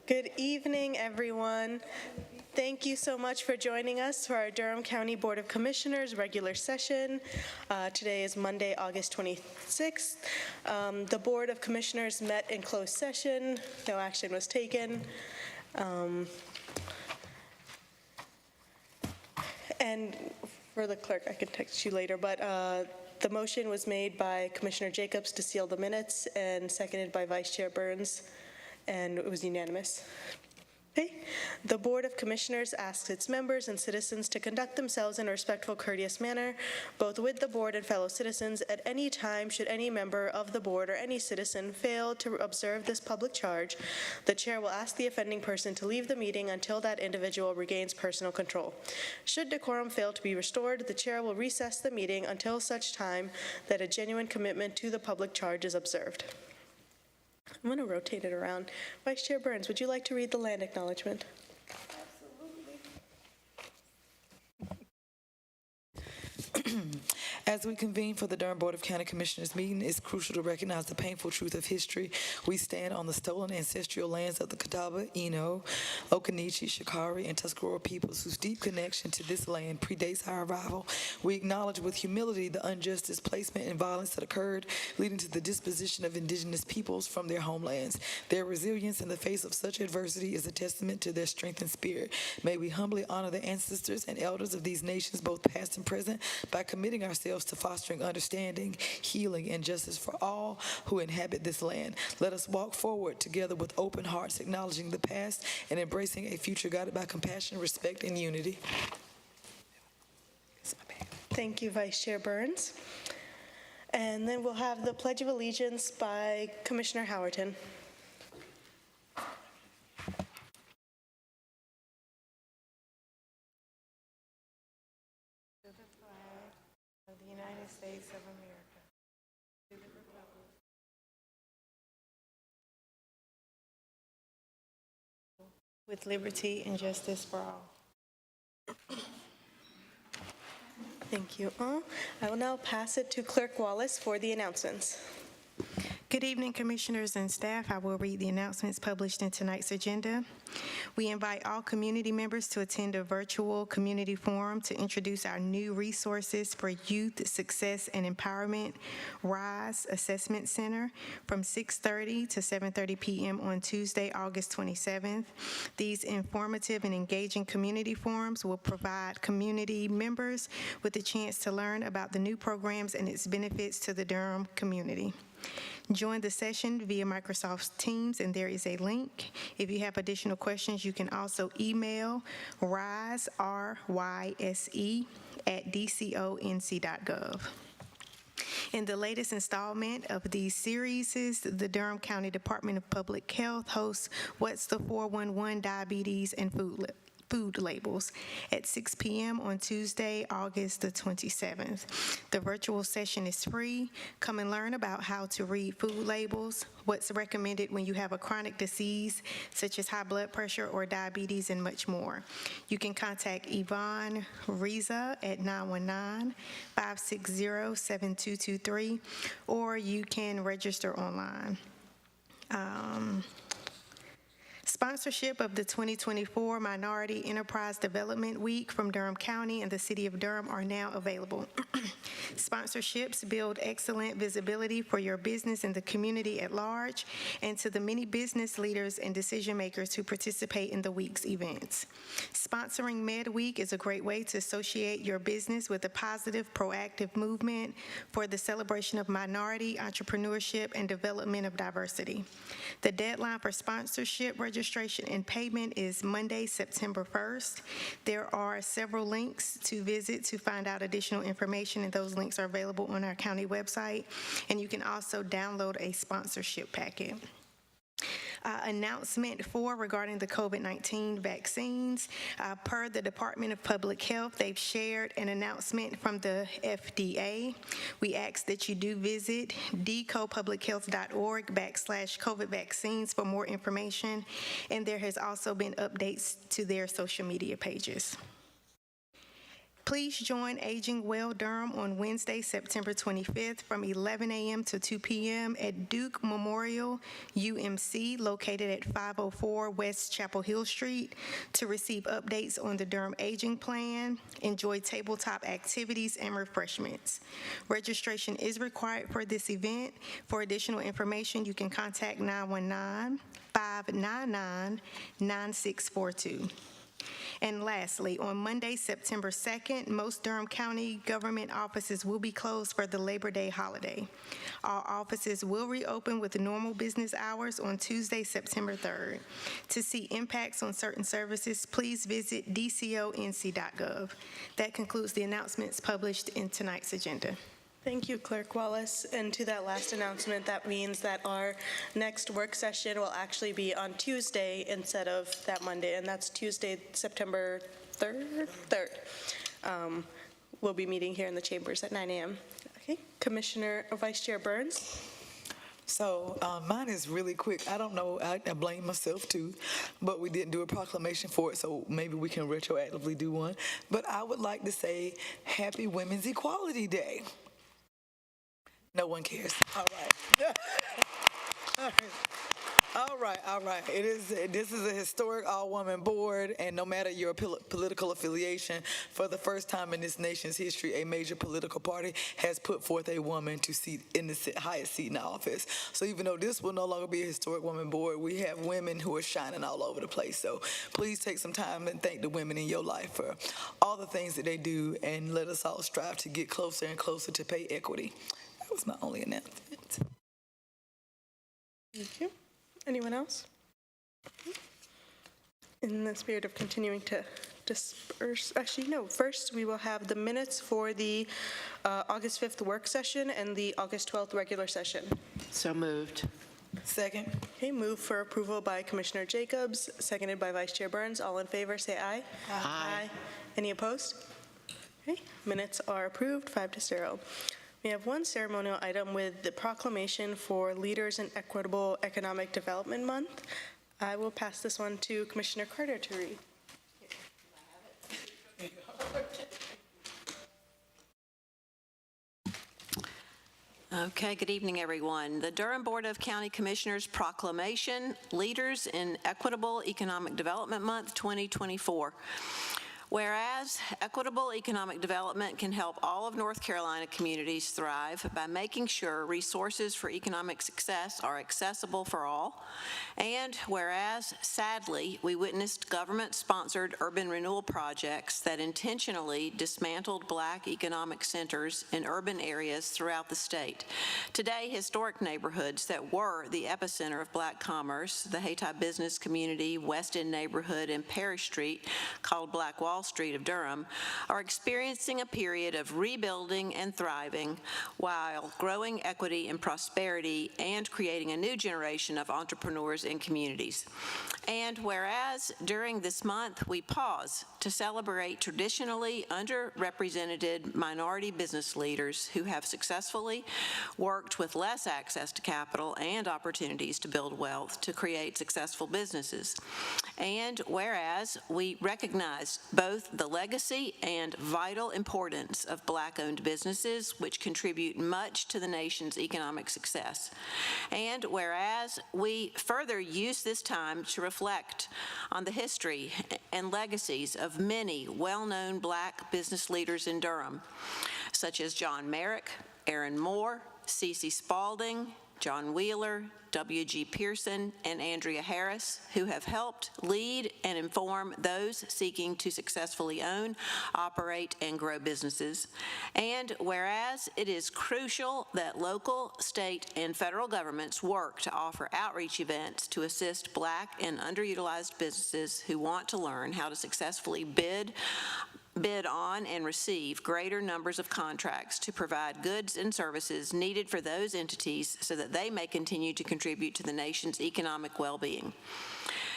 Good evening, everyone. Thank you so much for joining us for our Durham County Board of Commissioners regular session. Today is Monday, August 26th. The Board of Commissioners met in closed session. No action was taken. And for the clerk, I can text you later, but the motion was made by Commissioner Jacobs to seal the minutes and seconded by Vice Chair Burns, and it was unanimous. Okay. The Board of Commissioners asks its members and citizens to conduct themselves in a respectful, courteous manner, both with the board and fellow citizens. At any time, should any member of the board or any citizen fail to observe this public charge, the chair will ask the offending person to leave the meeting until that individual regains personal control. Should decorum fail to be restored, the chair will recess the meeting until such time that a genuine commitment to the public charge is observed. I'm going to rotate it around. Vice Chair Burns, would you like to read the land acknowledgement? As we convene for the Durham Board of County Commissioners meeting, it's crucial to recognize the painful truth of history. We stand on the stolen ancestral lands of the Catawba, Eno, Occaneechi, Shikari, and Tuscarora peoples whose deep connection to this land predates our arrival. We acknowledge with humility the unjust displacement and violence that occurred, leading to the disposition of indigenous peoples from their homelands. Their resilience in the face of such adversity is a testament to their strength and spirit. May we humbly honor the ancestors and elders of these nations, both past and present, by committing ourselves to fostering understanding, healing, and justice for all who inhabit this land. Let us walk forward together with open hearts, acknowledging the past and embracing a future guided by compassion, respect, and unity. Thank you, Vice Chair Burns. And then we'll have the Pledge of Allegiance by Commissioner Howerton. The United States of America, to the republic with liberty and justice for all. Thank you all. I will now pass it to Clerk Wallace for the announcements. Good evening, Commissioners and staff. I will read the announcements published in tonight's agenda. We invite all community members to attend a virtual community forum to introduce our new resources for youth success and empowerment, RISE Assessment Center, from 6:30 to 7:30 p.m. on Tuesday, August 27th. These informative and engaging community forums will provide community members with a chance to learn about the new programs and its benefits to the Durham community. Join the session via Microsoft Teams, and there is a link. If you have additional questions, you can also email RYSE, R-Y-S-E, @dconc.gov. In the latest installment of these series, the Durham County Department of Public Health hosts What's the 411 Diabetes and Food Labels at 6 p.m. on Tuesday, August the 27th. The virtual session is free. Come and learn about how to read food labels, what's recommended when you have a chronic disease such as high blood pressure or diabetes, and much more. You can contact Yvonne Riza at 919-560-7223, or you can register online. Sponsorship of the 2024 Minority Enterprise Development Week from Durham County and the City of Durham are now available. Sponsorships build excellent visibility for your business and the community at large, and to the many business leaders and decision makers who participate in the week's events. Sponsoring MedWeek is a great way to associate your business with a positive, proactive movement for the celebration of minority entrepreneurship and development of diversity. The deadline for sponsorship registration and payment is Monday, September 1st. There are several links to visit to find out additional information, and those links are available on our county website, and you can also download a sponsorship packet. Announcement 4 regarding the COVID-19 vaccines. Per the Department of Public Health, they've shared an announcement from the FDA. We ask that you do visit decopublichealth.org/COVID vaccines for more information, and there has also been updates to their social media pages. Please join Aging Well Durham on Wednesday, September 25th from 11 a.m. to 2 p.m. at Duke Memorial UMC, located at 504 West Chapel Hill Street, to receive updates on the Durham Aging Plan, enjoy tabletop activities and refreshments. Registration is required for this event. For additional information, you can contact 919-599-9642. And lastly, on Monday, September 2nd, most Durham County government offices will be closed for the Labor Day holiday. All offices will reopen with normal business hours on Tuesday, September 3rd. To see impacts on certain services, please visit dconc.gov. That concludes the announcements published in tonight's agenda. Thank you, Clerk Wallace. And to that last announcement, that means that our next work session will actually be on Tuesday instead of that Monday, and that's Tuesday, September 3rd? We'll be meeting here in the chambers at 9 a.m. Okay, Commissioner or Vice Chair Burns? So mine is really quick. I don't know, I blame myself too, but we didn't do a proclamation for it, so maybe we can retroactively do one. But I would like to say Happy Women's Equality Day. No one cares. All right. All right. This is a historic all-woman board, and no matter your political affiliation, for the first time in this nation's history, a major political party has put forth a woman to seat in the highest seat in office. So even though this will no longer be a historic woman board, we have women who are shining all over the place. So please take some time and thank the women in your life for all the things that they do, and let us all strive to get closer and closer to pay equity. That was my only announcement. Thank you. Anyone else? In the spirit of continuing to disperse, actually, no, first we will have the minutes for the August 5th work session and the August 12th regular session. So moved. Second. Okay, move for approval by Commissioner Jacobs, seconded by Vice Chair Burns. All in favor, say aye. Aye. Any opposed? Okay, minutes are approved, 5-0. We have one ceremonial item with the proclamation for Leaders in Equitable Economic Development Month. I will pass this one to Commissioner Carter to read. Okay, good evening, everyone. The Durham Board of County Commissioners Proclamation, Leaders in Equitable Economic Development Month 2024. Whereas equitable economic development can help all of North Carolina communities thrive by making sure resources for economic success are accessible for all, and whereas, sadly, we witnessed government-sponsored urban renewal projects that intentionally dismantled Black economic centers in urban areas throughout the state. Today, historic neighborhoods that were the epicenter of Black commerce, the Hayti business community, West End neighborhood, and Parish Street, called Black Wall Street of Durham, are experiencing a period of rebuilding and thriving while growing equity and prosperity and creating a new generation of entrepreneurs and communities. And whereas during this month we pause to celebrate traditionally underrepresented minority business leaders who have successfully worked with less access to capital and opportunities to build wealth to create successful businesses. And whereas we recognize both the legacy and vital importance of Black-owned businesses, which contribute much to the nation's economic success. And whereas we further use this time to reflect on the history and legacies of many well-known Black business leaders in Durham, such as John Merrick, Aaron Moore, C.C. Spalding, John Wheeler, W.G. Pearson, and Andrea Harris, who have helped lead and inform those seeking to successfully own, operate, and grow businesses. And whereas it is crucial that local, state, and federal governments work to offer outreach events to assist Black and underutilized businesses who want to learn how to successfully bid on and receive greater numbers of contracts to provide goods and services needed for those entities so that they may continue to contribute to the nation's economic well-being.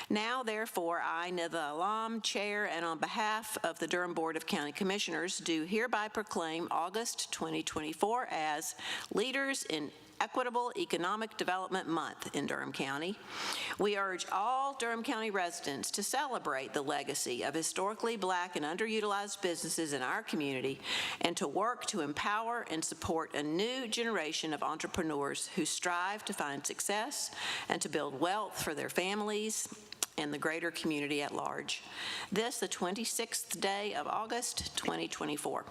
Now, therefore, I, Nitha Alam, Chair, and on behalf of the Durham Board of County Commissioners, do hereby proclaim August 2024 as Leaders in Equitable Economic Development Month in Durham County. We urge all Durham County residents to celebrate the legacy of historically Black and underutilized businesses in our community and to work to empower and support a new generation of entrepreneurs who strive to find success and to build wealth for their families and the greater community at large. This, the 26th day of August, 2024.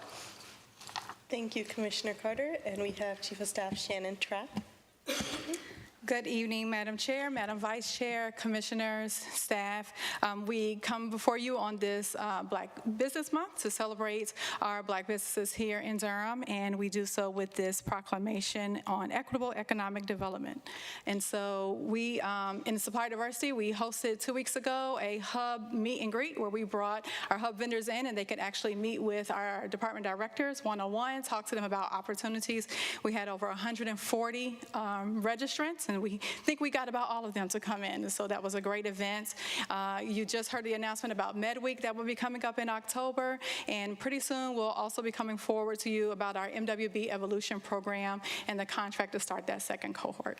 Thank you, Commissioner Carter. And we have Chief of Staff Shannon Trapp. Good evening, Madam Chair, Madam Vice Chair, Commissioners, staff. We come before you on this Black Business Month to celebrate our Black businesses here in Durham, and we do so with this proclamation on equitable economic development. And so we, in Supply Diversity, we hosted 2 weeks ago a hub meet and greet where we brought our hub vendors in and they could actually meet with our department directors one-on-one, talk to them about opportunities. We had over 140 registrants, and we think we got about all of them to come in. So that was a great event. You just heard the announcement about MedWeek that will be coming up in October, and pretty soon we'll also be coming forward to you about our MWB Evolution program and the contract to start that second cohort.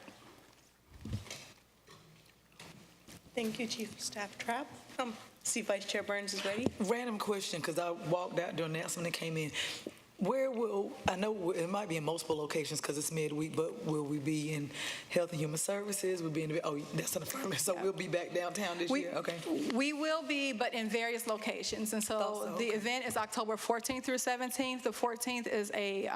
Thank you, Chief of Staff Trapp. See Vice Chair Burns is ready. Random question, because I walked out during the announcement and came in. Where will, I know it might be in multiple locations because it's midweek, but will we be in Health and Human Services? We'll be in, oh, that's an affirmative, so we'll be back downtown this year, okay. We will be, but in various locations. And so the event is October 14th through 17th. The 14th is a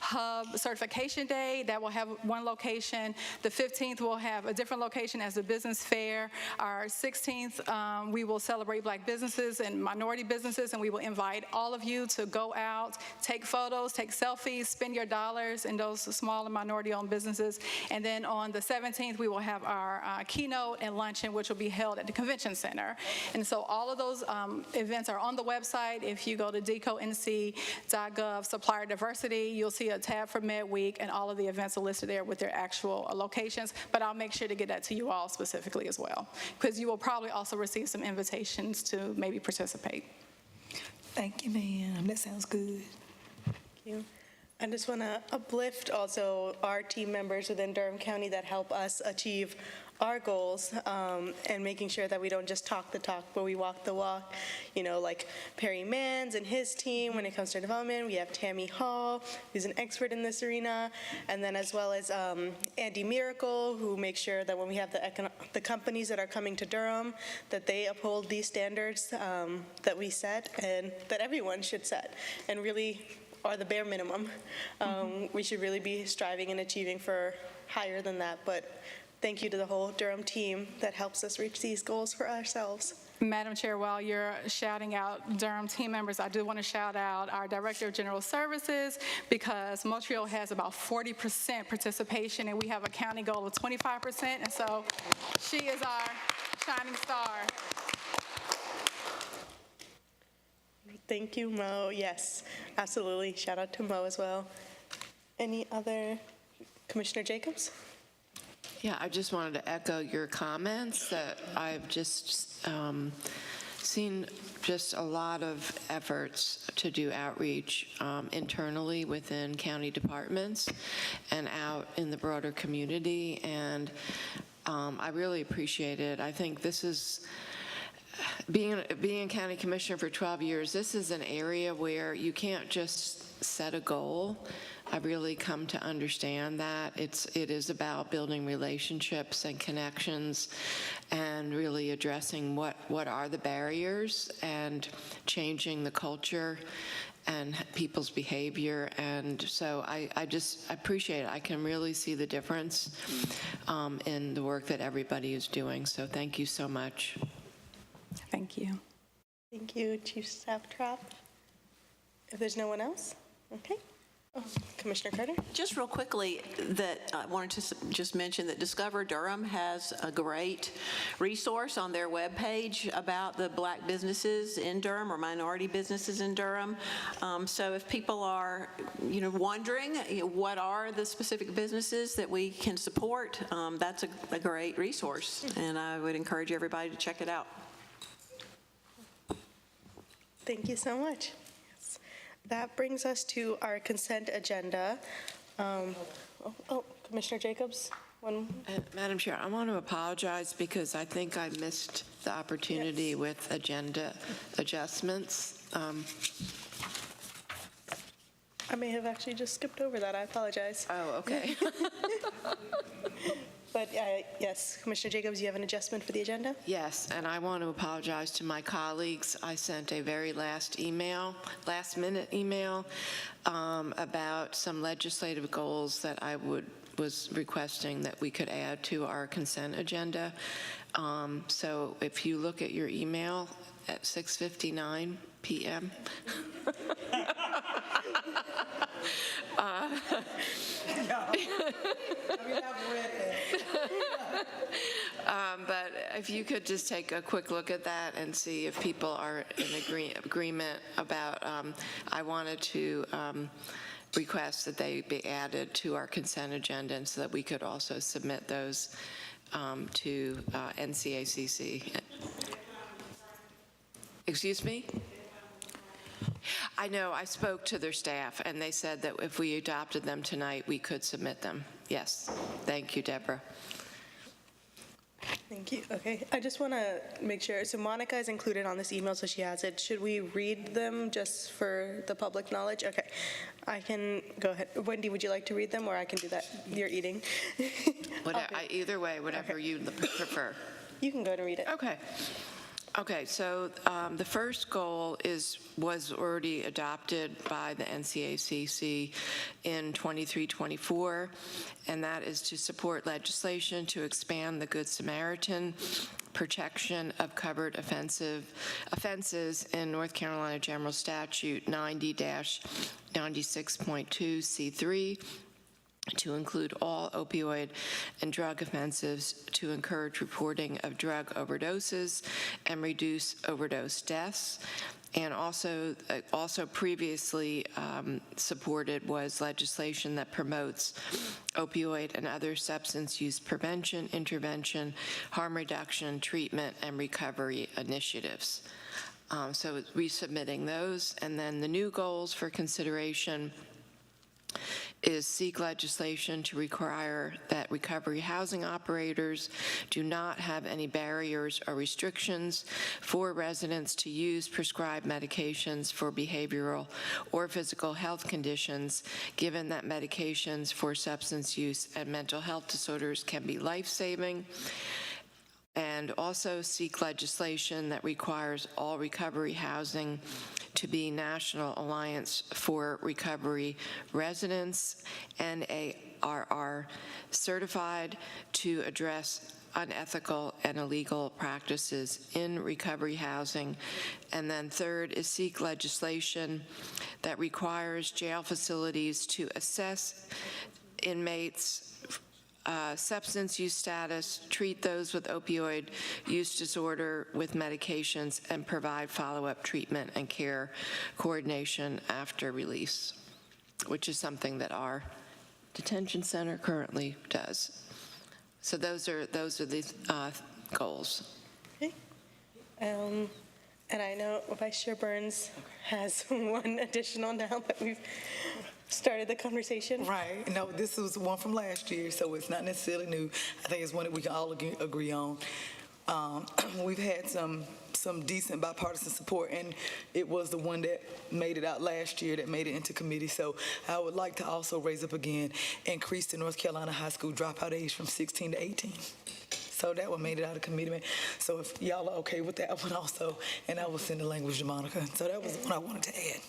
hub certification day that will have one location. The 15th will have a different location as the business fair. Our 16th, we will celebrate Black businesses and minority businesses, and we will invite all of you to go out, take photos, take selfies, spend your dollars in those small and minority-owned businesses. And then on the 17th, we will have our keynote and luncheon, which will be held at the Convention Center. And so all of those events are on the website. If you go to deconc.gov, supplier diversity, you'll see a tab for MedWeek, and all of the events are listed there with their actual locations. But I'll make sure to get that to you all specifically as well, because you will probably also receive some invitations to maybe participate. Thank you, ma'am. That sounds good. You. I just want to uplift also our team members within Durham County that help us achieve our goals, and making sure that we don't just talk the talk, but we walk the walk. You know, like Perry Manns and his team when it comes to development. We have Tammy Hall, who's an expert in this arena, and then as well as Andy Miracle, who makes sure that when we have the companies that are coming to Durham, that they uphold these standards that we set and that everyone should set, and really are the bare minimum. We should really be striving and achieving for higher than that, but thank you to the whole Durham team that helps us reach these goals for ourselves. Madam Chair, while you're shouting out Durham team members, I do want to shout out our Director of General Services, because Montreal has about 40% participation, and we have a county goal of 25%, and so she is our shining star. Thank you, Mo. Yes, absolutely. Shout out to Mo as well. Any other? Commissioner Jacobs? Yeah, I just wanted to echo your comments that I've just seen just a lot of efforts to do outreach internally within county departments and out in the broader community, and I really appreciate it. I think this is, being a county commissioner for 12 years, this is an area where you can't just set a goal. I've really come to understand that it is about building relationships and connections and really addressing what are the barriers and changing the culture and people's behavior. And so I just appreciate it. I can really see the difference in the work that everybody is doing. So thank you so much. Thank you. Thank you, Chief Staff Trapp. If there's no one else, okay. Commissioner Carter? Just real quickly, that I wanted to just mention that Discover Durham has a great resource on their webpage about the Black businesses in Durham or minority businesses in Durham. So if people are, wondering what are the specific businesses that we can support, that's a great resource, and I would encourage everybody to check it out. Thank you so much. That brings us to our consent agenda. Commissioner Jacobs? Madam Chair, I want to apologize because I think I missed the opportunity with agenda adjustments. I may have actually just skipped over that. I apologize. Oh, okay. But yes, Commissioner Jacobs, you have an adjustment for the agenda? Yes, and I want to apologize to my colleagues. I sent a very last-minute email about some legislative goals that I was requesting that we could add to our consent agenda. So if you look at your email at 6:59 p.m. But if you could just take a quick look at that and see if people are in agreement about, I wanted to request that they be added to our consent agenda and so that we could also submit those to NCACC. Excuse me? I know, I spoke to their staff, and they said that if we adopted them tonight, we could submit them. Yes. Thank you, Deborah. Thank you. Okay. I just want to make sure. So Monica is included on this email, so she has it. Should we read them just for the public knowledge? Okay. I can go ahead. Wendy, would you like to read them, or I can do that? You're eating. Either way, whatever you prefer. You can go ahead and read it. Okay, so the first goal was already adopted by the NCACC in 23-24, and that is to support legislation to expand the Good Samaritan protection of covered offenses in North Carolina General Statute 90-96.2 C3 to include all opioid and drug offenses, to encourage reporting of drug overdoses and reduce overdose deaths. And also previously supported was legislation that promotes opioid and other substance use prevention, intervention, harm reduction, treatment, and recovery initiatives. So resubmitting those. And then the new goals for consideration is seek legislation to require that recovery housing operators do not have any barriers or restrictions for residents to use prescribed medications for behavioral or physical health conditions, given that medications for substance use and mental health disorders can be life-saving. And also seek legislation that requires all recovery housing to be National Alliance for Recovery residents, NARR certified, to address unethical and illegal practices in recovery housing. And then third is seek legislation that requires jail facilities to assess inmates' substance use status, treat those with opioid use disorder with medications, and provide follow-up treatment and care coordination after release, which is something that our detention center currently does. So those are the goals. Okay. And I know Vice Chair Burns has one additional now that we've started the conversation. Right. No, this was one from last year, so it's not necessarily new. I think it's one that we can all agree on. We've had some decent bipartisan support, and it was the one that made it out last year that made it into committee. So I would like to also raise up again, increase the North Carolina high school dropout age from 16 to 18. So that one made it out of committee. So if y'all are okay with that one also, and I will send the language to Monica. So that was the one I wanted to add.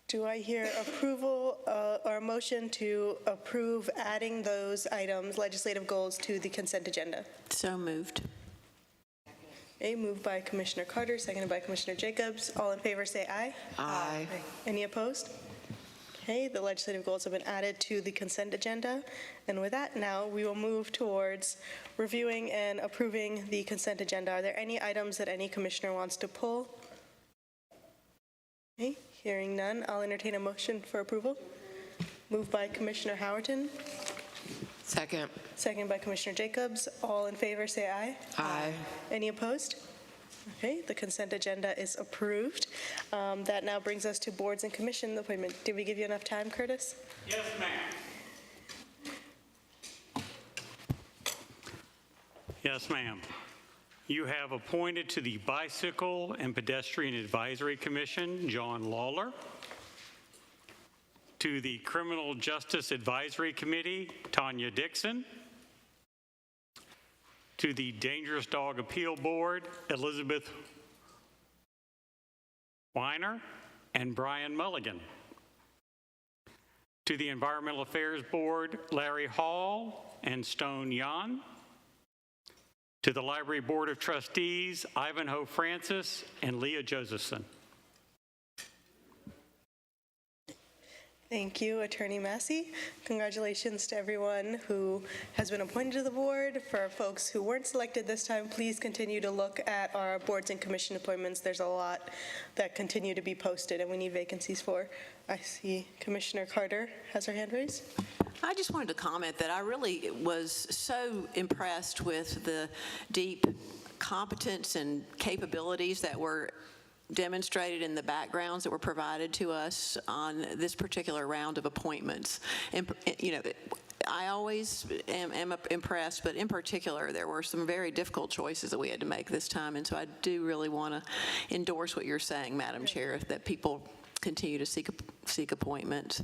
Do I hear approval or a motion to approve adding those items, legislative goals, to the consent agenda? So moved. Okay, moved by Commissioner Carter, seconded by Commissioner Jacobs. All in favor say aye. Aye. Any opposed? Okay, the legislative goals have been added to the consent agenda. And with that, now we will move towards reviewing and approving the consent agenda. Are there any items that any commissioner wants to pull? Okay, hearing none, I'll entertain a motion for approval. Moved by Commissioner Howerton. Second. Second by Commissioner Jacobs. All in favor say aye. Aye. Any opposed? Okay, the consent agenda is approved. That now brings us to boards and commission appointment. Did we give you enough time, Curtis? Yes, ma'am. Yes, ma'am. You have appointed to the Bicycle and Pedestrian Advisory Commission, John Lawler. To the Criminal Justice Advisory Committee, Tanya Dixon. To the Dangerous Dog Appeal Board, Elizabeth Weiner and Brian Mulligan. To the Environmental Affairs Board, Larry Hall and Stone Yan. To the Library Board of Trustees, Ivanhoe Francis and Leah Josephson. Thank you, Attorney Massey. Congratulations to everyone who has been appointed to the board. For folks who weren't selected this time, please continue to look at our boards and commission appointments. There's a lot that continue to be posted and we need vacancies for. I see Commissioner Carter has her hand raised. I just wanted to comment that I really was so impressed with the deep competence and capabilities that were demonstrated in the backgrounds that were provided to us on this particular round of appointments. And, you know, I always am impressed, but in particular, there were some very difficult choices that we had to make this time. And so I do really want to endorse what you're saying, Madam Chair, that people continue to seek appointment,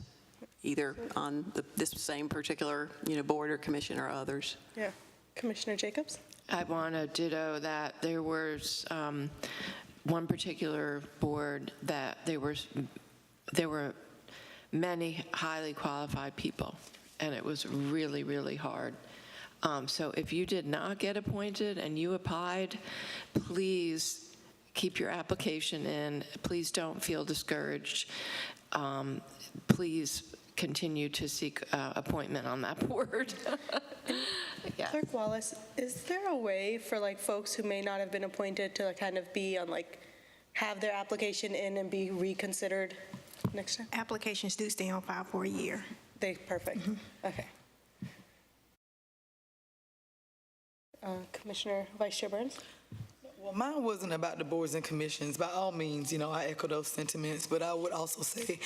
either on this same particular, board or commission or others. Yeah. Commissioner Jacobs? I want to ditto that. There was one particular board that there were many highly qualified people, and it was really, really hard. So if you did not get appointed and you applied, please keep your application in. Please don't feel discouraged. Please continue to seek appointment on that board. Yeah. Clerk Wallace, is there a way for folks who may not have been appointed to kind of be on have their application in and be reconsidered next time? Applications do stay on file for a year. Perfect. Okay. Commissioner Vice Chair Burns? Well, mine wasn't about the boards and commissions. By all means, I echo those sentiments, but I would also say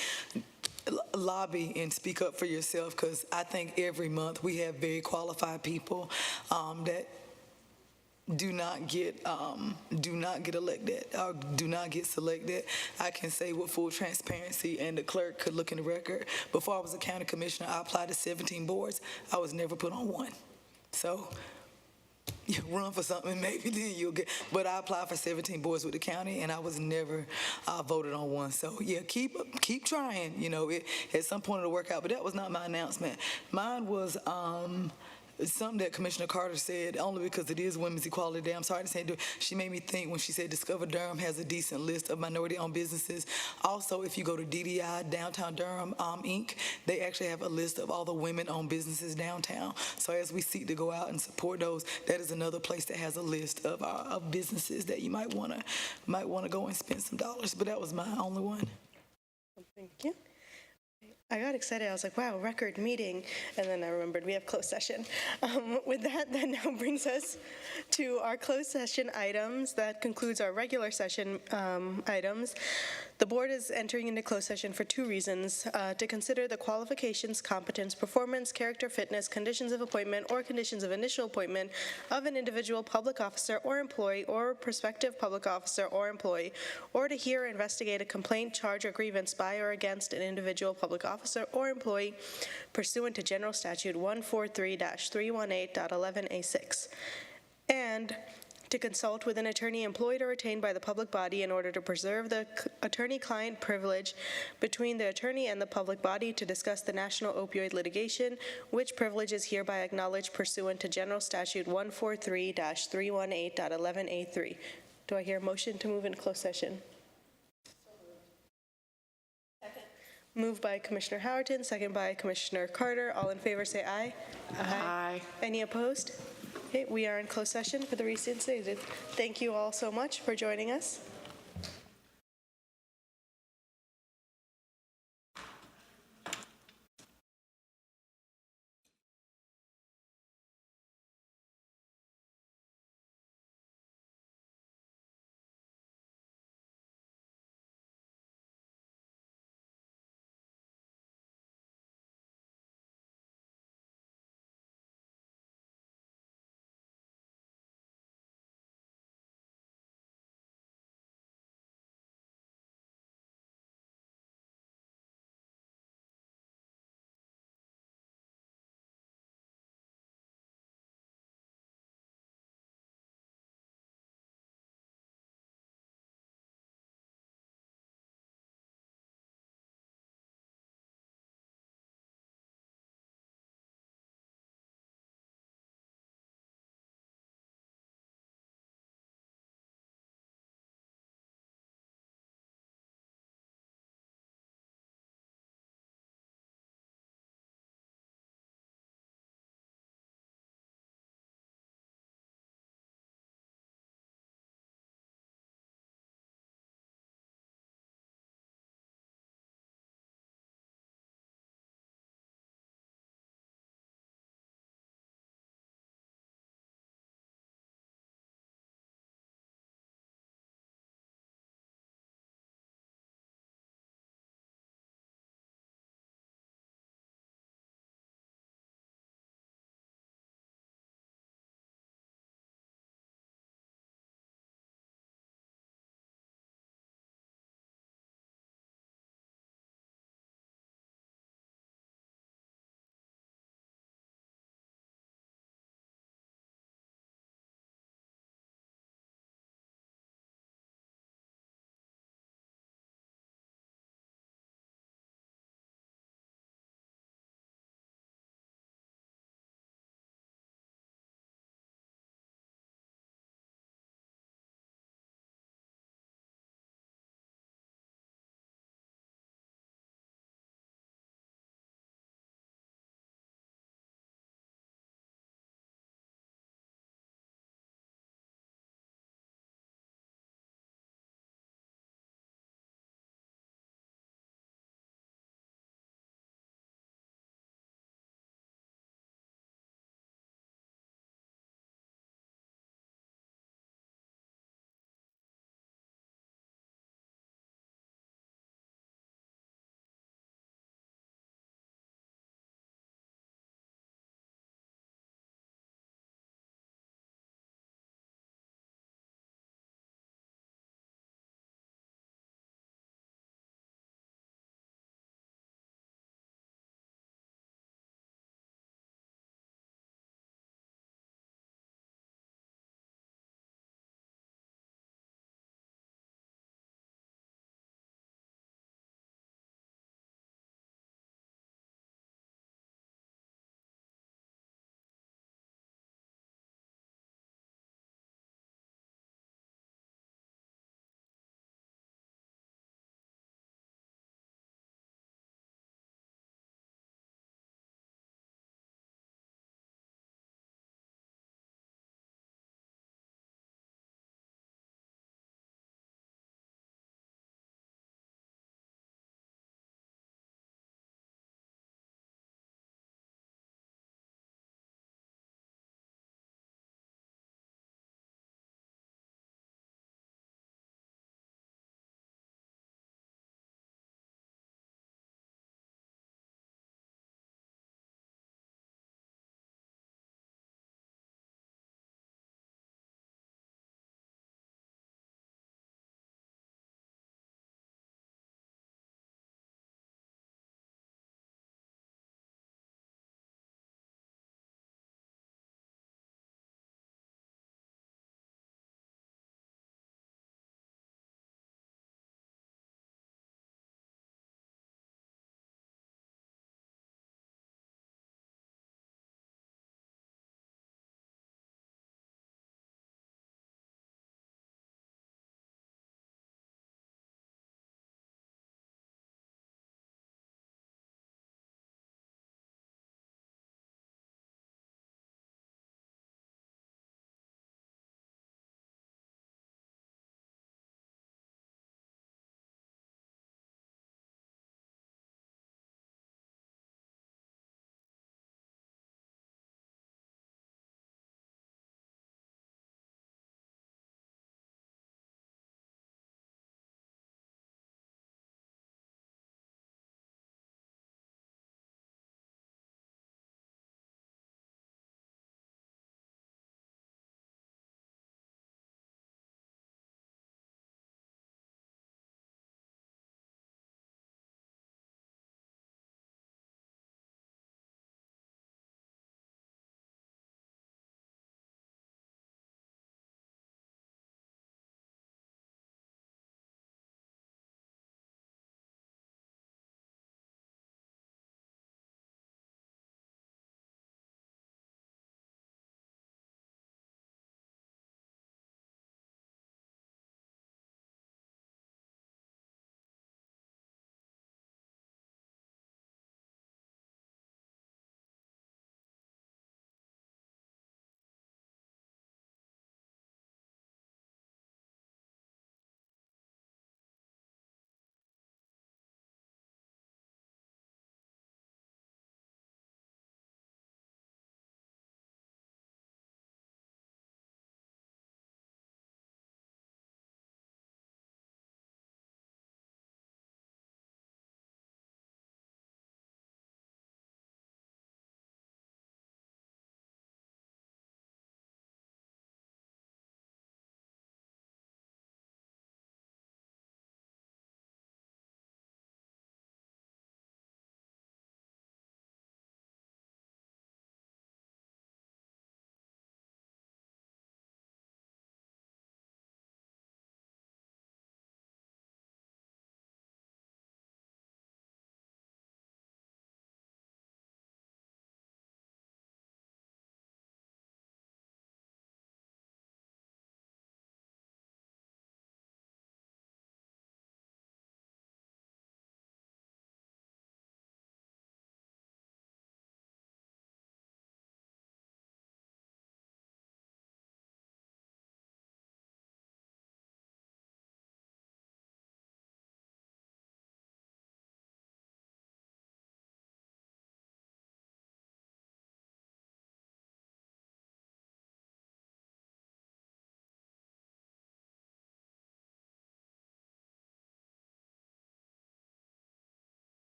lobby and speak up for yourself, because I think every month we have very qualified people that do not get elected or do not get selected. I can say with full transparency, and the clerk could look in the record, before I was a county commissioner, I applied to 17 boards. I was never put on one. So you run for something, maybe then you'll get, but I applied for 17 boards with the county and I was never voted on one. So yeah, keep trying, at some point it'll work out, but that was not my announcement. Mine was something that Commissioner Carter said, only because it is Women's Equality Day. I'm sorry to say it. She made me think when she said Discover Durham has a decent list of minority-owned businesses. Also, if you go to DDI, Downtown Durham, Inc., they actually have a list of all the women-owned businesses downtown. So as we seek to go out and support those, that is another place that has a list of businesses that you might want to go and spend some dollars. But that was my only one. Thank you. I got excited. I was like, wow, record meeting. And then I remembered we have closed session. With that now brings us to our closed session items. That concludes our regular session items. The board is entering into closed session for two reasons: to consider the qualifications, competence, performance, character, fitness, conditions of appointment, or conditions of initial appointment of an individual public officer or employee or prospective public officer or employee, or to hear or investigate a complaint, charge, or grievance by or against an individual public officer or employee pursuant to General Statute 143-318.11a6, and to consult with an attorney employed or retained by the public body in order to preserve the attorney-client privilege between the attorney and the public body to discuss the national opioid litigation, which privilege is hereby acknowledged pursuant to General Statute 143-318.11a3. Do I hear a motion to move into closed session? Moved by Commissioner Howerton, second by Commissioner Carter. All in favor say aye. Aye. Any opposed? Okay, we are in closed session for the reasons stated. Thank you all so much for joining us.